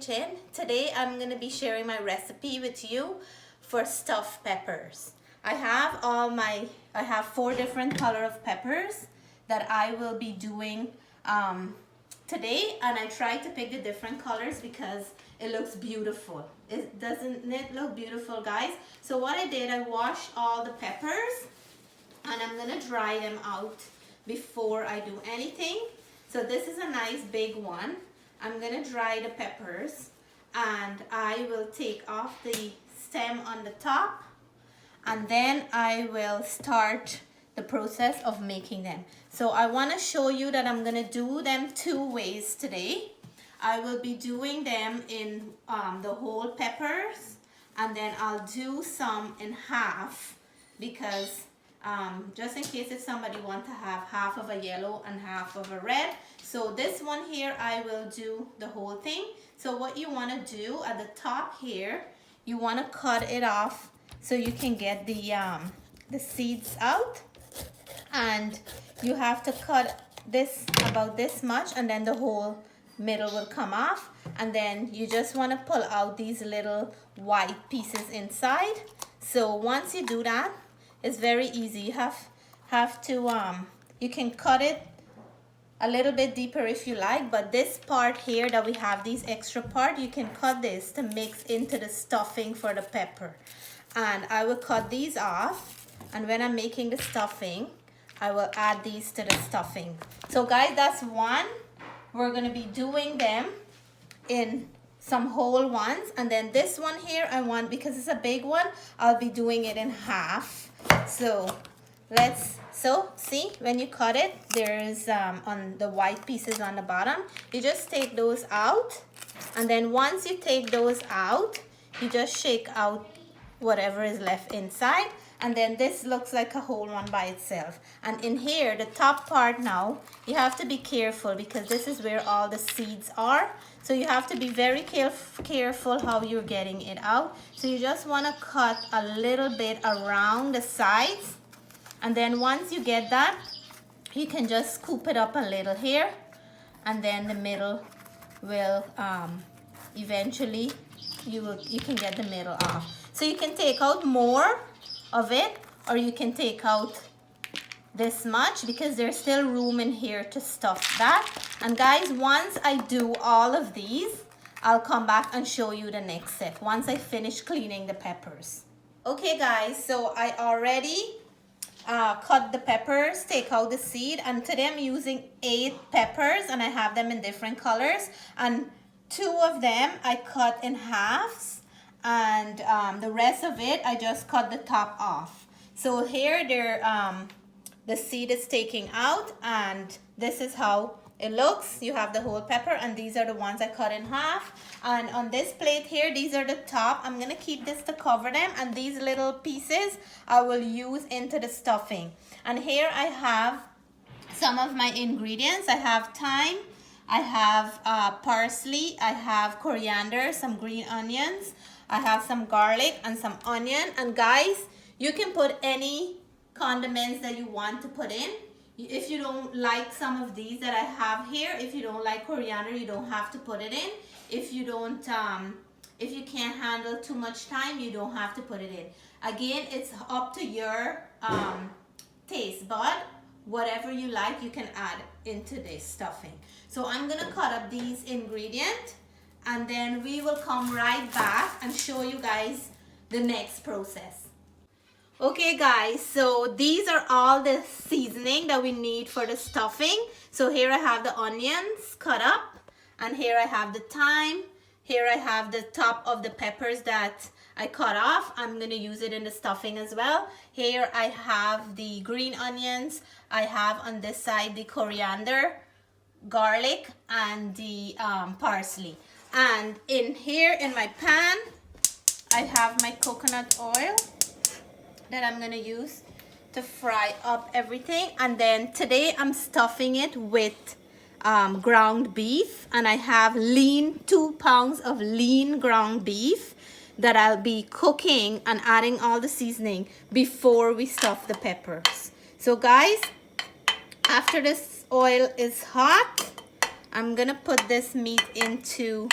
kitchen. Today I'm going to be sharing my recipe with you for stuffed peppers. I have 4 different color of peppers that I will be doing today, and I tried to pick the different colors because it looks beautiful. Doesn't it look beautiful, guys? So what I did, I washed all the peppers and I'm going to dry them out before I do anything. So this is a nice big one. I'm going to dry the peppers and I will take off the stem on the top, and then I will start the process of making them. So I want to show you that I'm going to do them 2 ways today. I will be doing them in the whole peppers, and then I'll do some in half because just in case if somebody want to have half of a yellow and half of a red. So this one here, I will do the whole thing. So what you want to do at the top here, you want to cut it off so you can get the seeds out, and you have to cut this about this much, and then the whole middle will come off, and then you just want to pull out these little white pieces inside. So once you do that, it's very easy. You have to you can cut it a little bit deeper if you like, but this part here that we have, these extra part, you can cut this to mix into the stuffing for the pepper. And I will cut these off, and when I'm making the stuffing, I will add these to the stuffing. So guys, that's one. We're going to be doing them in some whole ones, and then this one here, I want, because it's a big one, I'll be doing it in half. So see, when you cut it, there's on the white pieces on the bottom, you just take those out, and then once you take those out, you just shake out whatever is left inside, and then this looks like a whole one by itself. And in here, the top part now, you have to be careful because this is where all the seeds are. So you have to be very careful how you're getting it out. So you just want to cut a little bit around the sides, and then once you get that, you can just scoop it up a little here, and then the middle will eventually you can get the middle off. So you can take out more of it, or you can take out this much because there's still room in here to stuff that. And guys, once I do all of these, I'll come back and show you the next step once I finish cleaning the peppers. Okay guys, so I already cut the peppers, take out the seed, and today I'm using 8 peppers, and I have them in different colors, and 2 of them I cut in halves, and the rest of it I just cut the top off. So here the seed is taking out, and this is how it looks. You have the whole pepper, and these are the ones I cut in half. And on this plate here, these are the top. I'm gonna keep this to cover them, and these little pieces I will use into the stuffing. And here I have some of my ingredients. I have thyme, I have parsley, I have coriander, some green onions, I have some garlic and some onion. And guys, you can put any condiments that you want to put in. If you don't like some of these that I have here, if you don't like coriander, you don't have to put it in. If you don't if you can't handle too much thyme, you don't have to put it in. Again, it's up to your taste bud. Whatever you like, you can add into this stuffing. So I'm gonna cut up these ingredients, and then we will come right back and show you guys the next process. Okay guys, so these are all the seasoning that we need for the stuffing. So here I have the onions cut up, and here I have the thyme. Here I have the top of the peppers that I cut off. I'm going to use it in the stuffing as well. Here I have the green onions. I have on this side the coriander, garlic, and the parsley. And in here in my pan, I have my coconut oil that I'm gonna use to fry up everything. And then today I'm stuffing it with ground beef, and I have 2 pounds of lean ground beef that I'll be cooking and adding all the seasoning before we stuff the peppers. So guys, after this oil is hot, I'm gonna put this meat into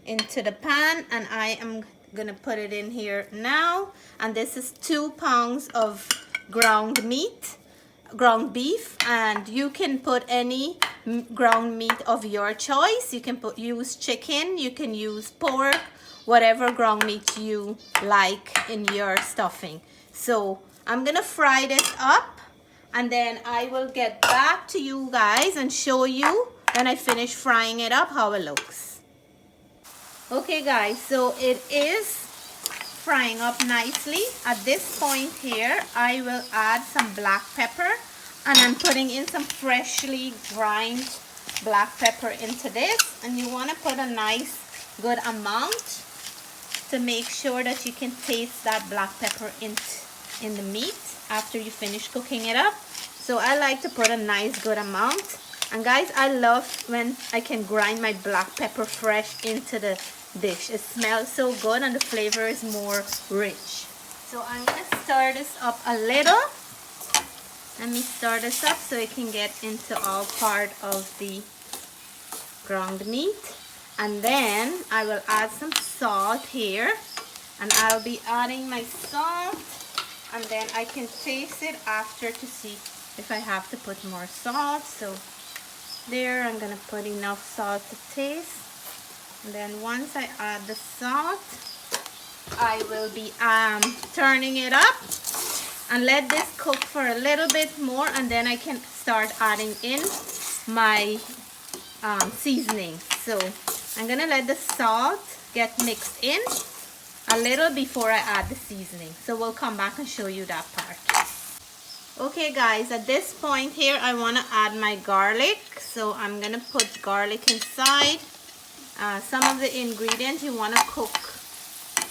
into the pan, and I am gonna put it in here now. And this is 2 pounds of ground beef, and you can put any ground meat of your choice. You can use chicken, you can use pork, whatever ground meat you like in your stuffing. So I'm gonna fry this up, and then I will get back to you guys and show you when I finish frying it up how it looks. Okay guys, so it is frying up nicely. At this point here, I will add some black pepper, and I'm putting in some freshly ground black pepper into this, and you want to put a nice good amount to make sure that you can taste that black pepper in the meat after you finish cooking it up. So I like to put a nice good amount. And guys, I love when I can grind my black pepper fresh into the dish. It smells so good and the flavor is more rich. So I'm going to stir this up a little. Let me stir this up so it can get into all part of the ground meat. And then I will add some salt here, and I'll be adding my salt, and then I can taste it after to see if I have to put more salt. So there, I'm gonna put enough salt to taste. And then once I add the salt, I will be turning it up and let this cook for a little bit more, and then I can start adding in my seasoning. So I'm gonna let the salt get mixed in a little before I add the seasoning. So we'll come back and show you that part. Okay guys, at this point here, I want to add my garlic. So I'm gonna put garlic inside. Some of the ingredients you want to cook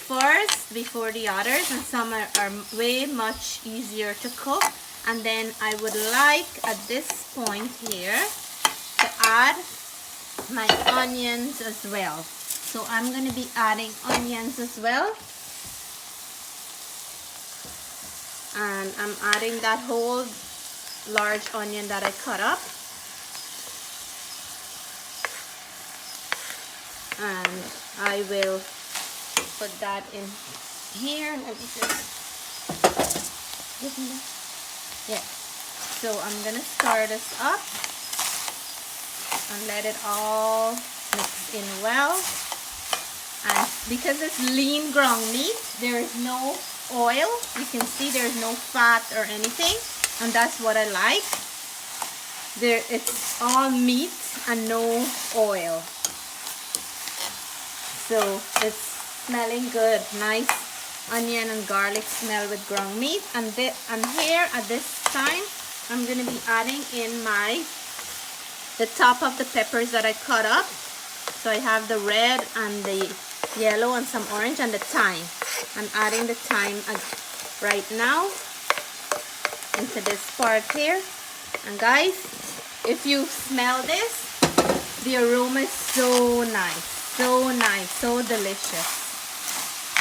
first before the others, and some are way much easier to cook. And then I would like at this point here to add my onions as well. So I'm going to be adding onions as well, and I'm adding that whole large onion that I cut up, and I will put that in here. Let me just yeah. So I'm gonna stir this up and let it all mix in well. And because it's lean ground meat, there is no oil. You can see there's no fat or anything, and that's what I like. It's all meat and no oil. So it's smelling good. Nice onion and garlic smell with ground meat. And here at this time, I'm going to be adding in the top of the peppers that I cut up. So I have the red and the yellow and some orange and the thyme. I'm adding the thyme right now into this part here. And guys, if you smell this, the aroma is so nice, so delicious.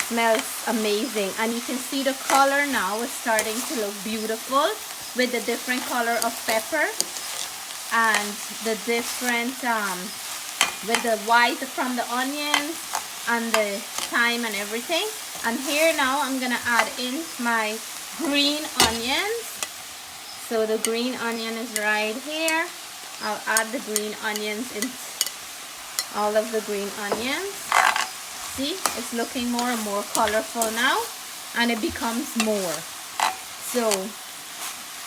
Smells amazing, and you can see the color now is starting to look beautiful with the different color of pepper and the different with the white from the onions and the thyme and everything. And here now I'm gonna add in my green onions. So the green onion is right here. I'll add the green onions in, all of the green onions. See, it's looking more and more colorful now, and it becomes more. So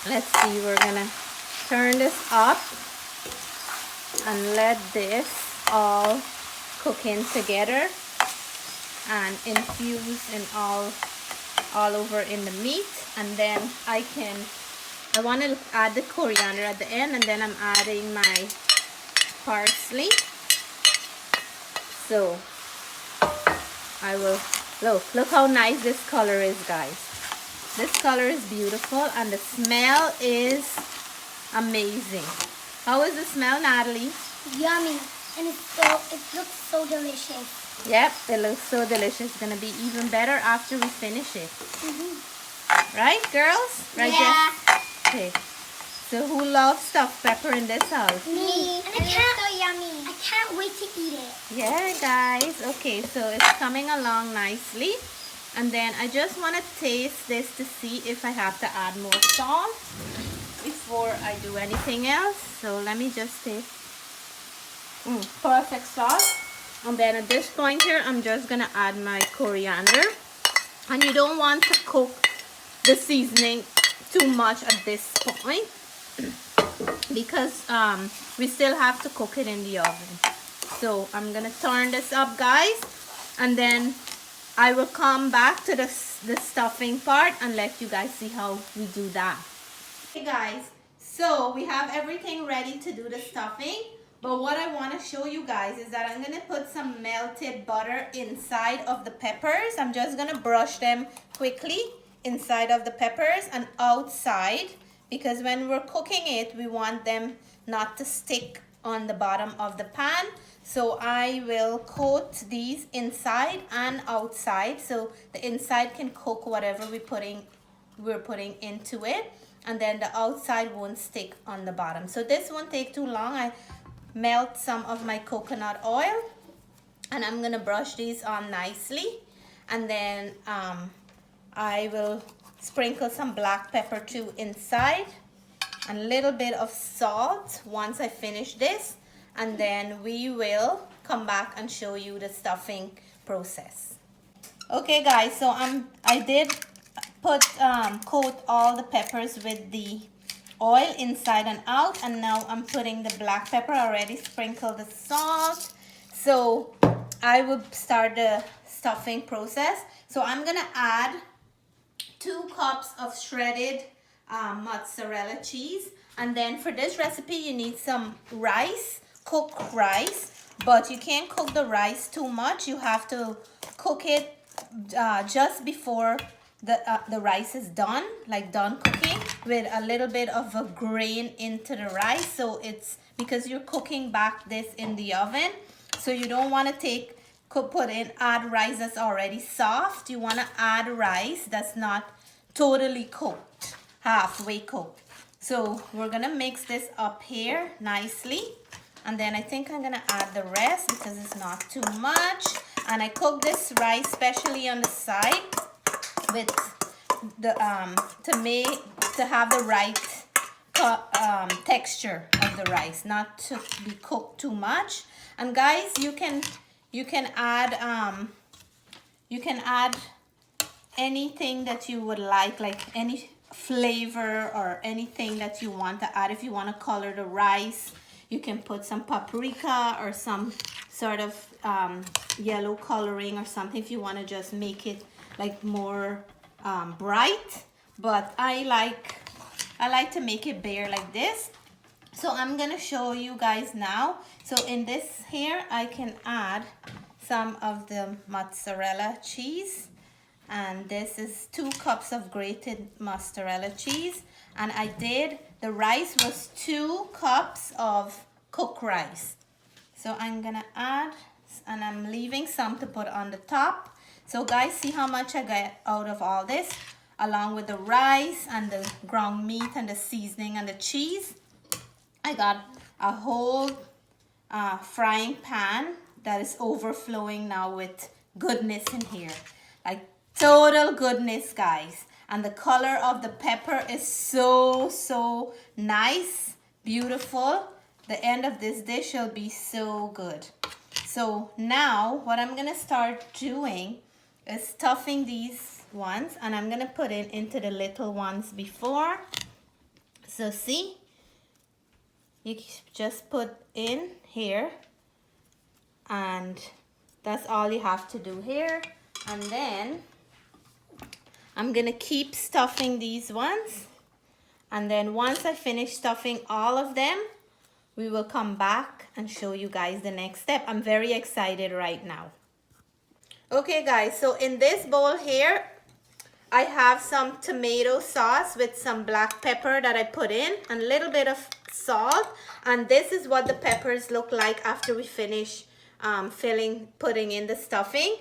let's see, we're gonna turn this up and let this all cook in together and infuse in all over in the meat. And then I want to add the coriander at the end, and then I'm adding my parsley. So I will look how nice this color is, guys. This color is beautiful, and the smell is amazing. How is the smell, Natalie? Yummy, and it looks so delicious. Yep, it looks so delicious. It's gonna be even better after we finish it. Right, girls? Right, yeah. Jess? Okay. So who loves stuffed pepper in this house? Me. And It looks so yummy. I can't wait to eat it. Yeah, guys. Okay, so it's coming along nicely. And then I just want to taste this to see if I have to add more salt before I do anything else. So let me just taste. Perfect salt. And then at this point here, I'm just going to add my coriander. And you don't want to cook the seasoning too much at this point because we still have to cook it in the oven. So I'm going to turn this up, guys. And then I will come back to the stuffing part and let you guys see how we do that. Hey guys, so we have everything ready to do the stuffing. But what I want to show you guys is that I'm going to put some melted butter inside of the peppers. I'm just going to brush them quickly inside of the peppers and outside, because when we're cooking it, we want them not to stick on the bottom of the pan. So I will coat these inside and outside, so the inside can cook whatever we're putting into it, and then the outside won't stick on the bottom. So this won't take too long. I melt some of my coconut oil and I'm gonna brush these on nicely, and then I will sprinkle some black pepper too inside and a little bit of salt once I finish this, and then we will come back and show you the stuffing process. Okay guys, so I did coat all the peppers with the oil inside and out, and now I'm putting the black pepper. I already sprinkled the salt, so I will start the stuffing process. So I'm gonna add 2 cups of shredded mozzarella cheese, and then for this recipe you need some rice, cooked rice, but you can't cook the rice too much. You have to cook it just before the rice is done, like done cooking, with a little bit of a grain into the rice. So it's because you're cooking back this in the oven, so you don't want to add rice that's already soft. You want to add rice that's not totally cooked, halfway cooked. So we're gonna mix this up here nicely, and then I think I'm gonna add the rest because it's not too much. And I cook this rice specially on the side with the to have the right texture of the rice, not to be cooked too much. And guys, you can add anything that you would like any flavor or anything that you want to add. If you want to color the rice, you can put some paprika or some sort of yellow coloring or something if you want to just make it like more bright. But I like to make it bare like this. So I'm gonna show you guys now. So in this here, I can add some of the mozzarella cheese, and this is 2 cups of grated mozzarella cheese. And the rice was 2 cups of cooked rice. So I'm gonna add, and I'm leaving some to put on the top. So guys, see how much I get out of all this, along with the rice and the ground meat and the seasoning and the cheese. I got a whole frying pan that is overflowing now with goodness in here, like total goodness, guys. And the color of the pepper is so nice, beautiful. The end of this dish will be so good. So now what I'm gonna start doing is stuffing these ones, and I'm gonna put it into the little ones before. So see, you just put in here, and that's all you have to do here. And then I'm gonna keep stuffing these ones, and then once I finish stuffing all of them, we will come back and show you guys the next step. I'm very excited right now. Okay guys, so in this bowl here, I have some tomato sauce with some black pepper that I put in, and a little bit of salt. And this is what the peppers look like after we finish putting in the stuffing.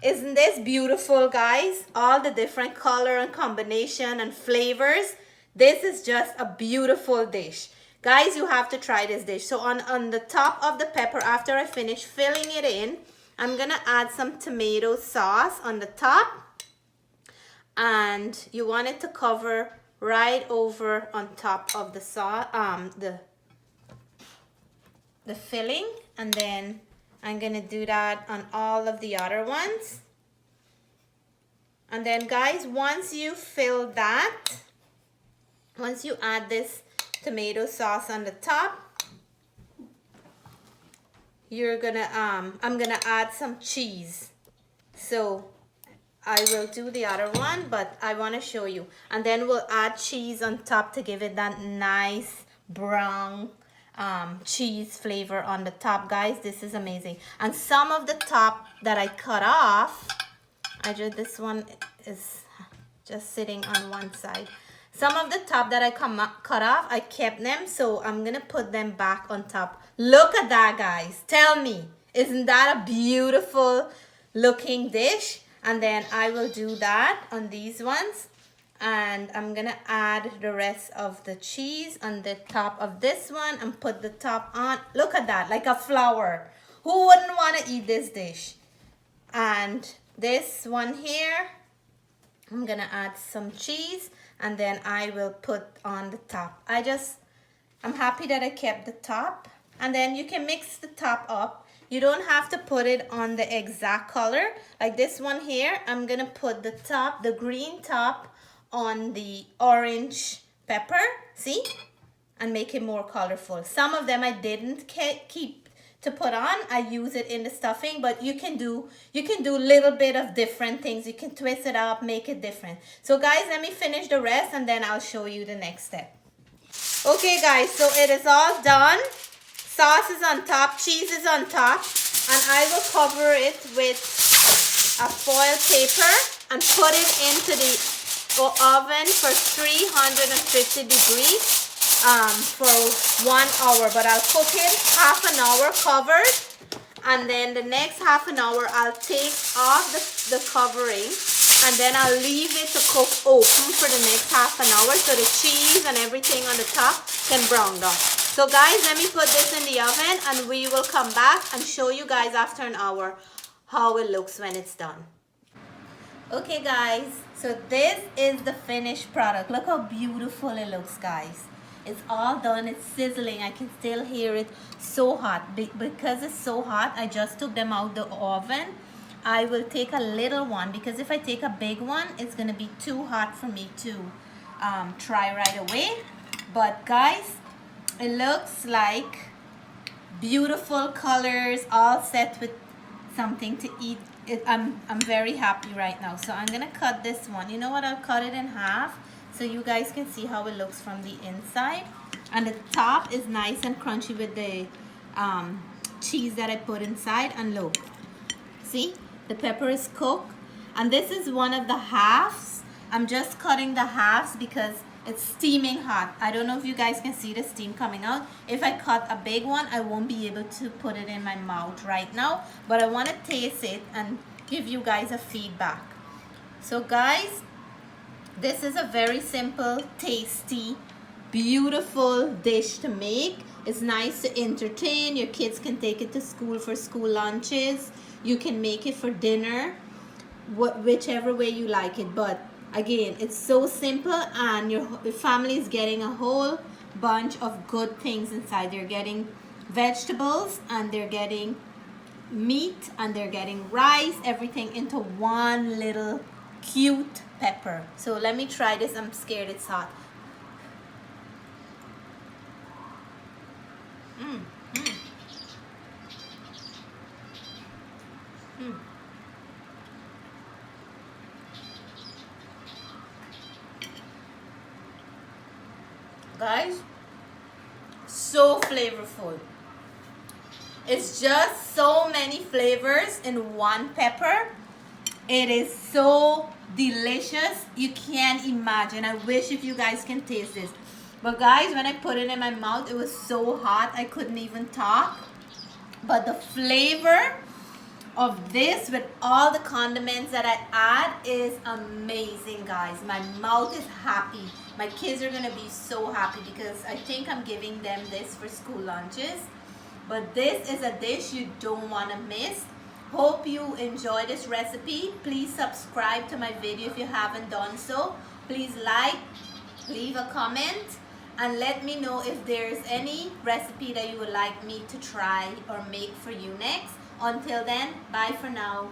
Isn't this beautiful, guys? All the different color and combination and flavors. This is just a beautiful dish. Guys, you have to try this dish. So on the top of the pepper, after I finish filling it in, I'm gonna add some tomato sauce on the top. And you want it to cover right over on top of the sauce, the filling. And then I'm gonna do that on all of the other ones. And then guys, once you fill that, once you add this tomato sauce on the top, you're gonna I'm gonna add some cheese. So I will do the other one, but I want to show you. And then we'll add cheese on top to give it that nice brown cheese flavor on the top. Guys, this is amazing. And some of the top that I cut off, this one is just sitting on one side. Some of the top that I cut off, I kept them, so I'm gonna put them back on top. Look at that, guys. Tell me, isn't that a beautiful looking dish? And then I will do that on these ones. And I'm gonna add the rest of the cheese on the top of this one and put the top on. Look at that, like a flower. Who wouldn't want to eat this dish? And this one here, I'm gonna add some cheese, and then I will put on the top. I'm happy that I kept the top. And then you can mix the top up. You don't have to put it on the exact color. Like this one here, I'm gonna put the top, the green top, on the orange pepper, see? And make it more colorful. Some of them I didn't keep to put on. I use it in the stuffing, but you can do little bit of different things. You can twist it up, make it different. So guys, let me finish the rest and then I'll show you the next step. Okay guys, so it is all done. Sauce is on top, cheese is on top, and I will cover it with a foil paper and put it into the oven for 350 degrees for 1 hour. But I'll cook it half an hour covered, and then the next half an hour I'll take off the covering, and then I'll leave it to cook open for the next half an hour so the cheese and everything on the top can brown down. So guys, let me put this in the oven and we will come back and show you guys after an hour how it looks when it's done. Okay guys, so this is the finished product. Look how beautiful it looks, guys. It's all done, it's sizzling. I can still hear it, so hot. Because it's so hot, I just took them out the oven. I will take a little one because if I take a big one, it's gonna be too hot for me to try right away. But guys, it looks like beautiful colors, all set with something to eat. I'm very happy right now. So I'm gonna cut this one. You know what? I'll cut it in half so you guys can see how it looks from the inside. And the top is nice and crunchy with the cheese that I put inside. And look, see, the pepper is cooked. And this is one of the halves. I'm just cutting the halves because it's steaming hot. I don't know if you guys can see the steam coming out. If I cut a big one, I won't be able to put it in my mouth right now. But I want to taste it and give you guys a feedback. So guys, this is a very simple, tasty, beautiful dish to make. It's nice to entertain. Your kids can take it to school for school lunches. You can make it for dinner, whichever way you like it. But again, it's so simple and your family is getting a whole bunch of good things inside. They're getting vegetables and they're getting meat and they're getting rice, everything into one little cute pepper. So let me try this. I'm scared it's hot. Guys, so flavorful. It's just so many flavors in one pepper. It is so delicious. You can't imagine. I wish if you guys can taste this. But guys, when I put it in my mouth, it was so hot I couldn't even talk. But the flavor of this with all the condiments that I add is amazing, guys. My mouth is happy. My kids are gonna be so happy because I think I'm giving them this for school lunches. But this is a dish you don't want to miss. Hope you enjoy this recipe. Please subscribe to my video if you haven't done so. Please like, leave a comment, and let me know if there's any recipe that you would like me to try or make for you next. Until then, bye for now.